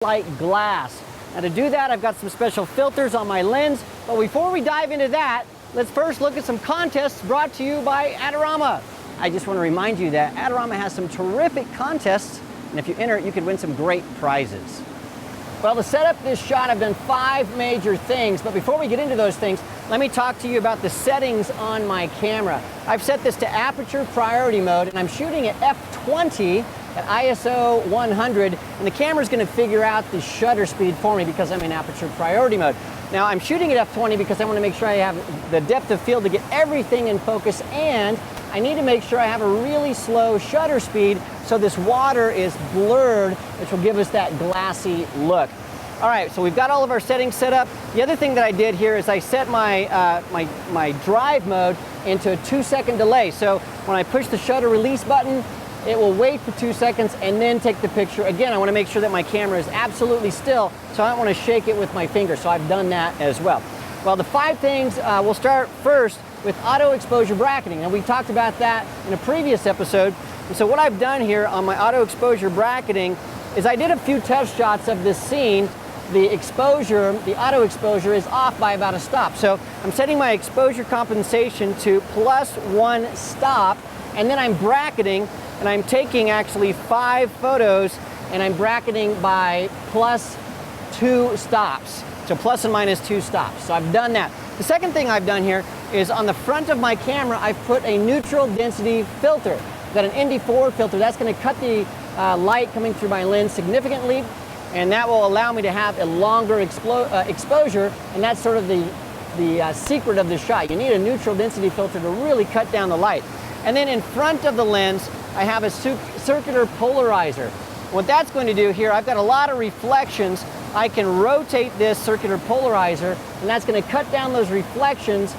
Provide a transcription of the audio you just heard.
like glass. Now to do that, I've got some special filters on my lens, but before we dive into that, let's first look at some contests brought to you by Adorama. I just want to remind you that Adorama has some terrific contests, and if you enter, you could win some great prizes. Well, to set up this shot, I've done 5 major things, but before we get into those things, let me talk to you about the settings on my camera. I've set this to aperture priority mode, and I'm shooting at f20 at ISO 100, and the camera's going to figure out the shutter speed for me because I'm in aperture priority mode. Now, I'm shooting at f20 because I want to make sure I have the depth of field to get everything in focus, and I need to make sure I have a really slow shutter speed so this water is blurred, which will give us that glassy look. All right, so we've got all of our settings set up. The other thing that I did here is I set my, my drive mode into a 2-second delay. So when I push the shutter release button, it will wait for 2 seconds and then take the picture. Again, I want to make sure that my camera is absolutely still, so I don't want to shake it with my finger, so I've done that as well. Well, the 5 things, we'll start first with auto exposure bracketing. And we talked about that in a previous episode. And so what I've done here on my auto exposure bracketing is I did a few test shots of this scene. The exposure, the auto exposure is off by about a stop. So I'm setting my exposure compensation to +1 stop, and then I'm bracketing, and I'm taking actually 5 photos, and I'm bracketing by +2 stops. So plus and minus 2 stops. So I've done that. The second thing I've done here is on the front of my camera, I've put a neutral density filter. I've got an ND4 filter. That's going to cut the light coming through my lens significantly, and that will allow me to have a longer exposure, and that's sort of the secret of the shot. You need a neutral density filter to really cut down the light. And then in front of the lens, I have a circular polarizer. What that's going to do here, I've got a lot of reflections. I can rotate this circular polarizer, and that's going to cut down those reflections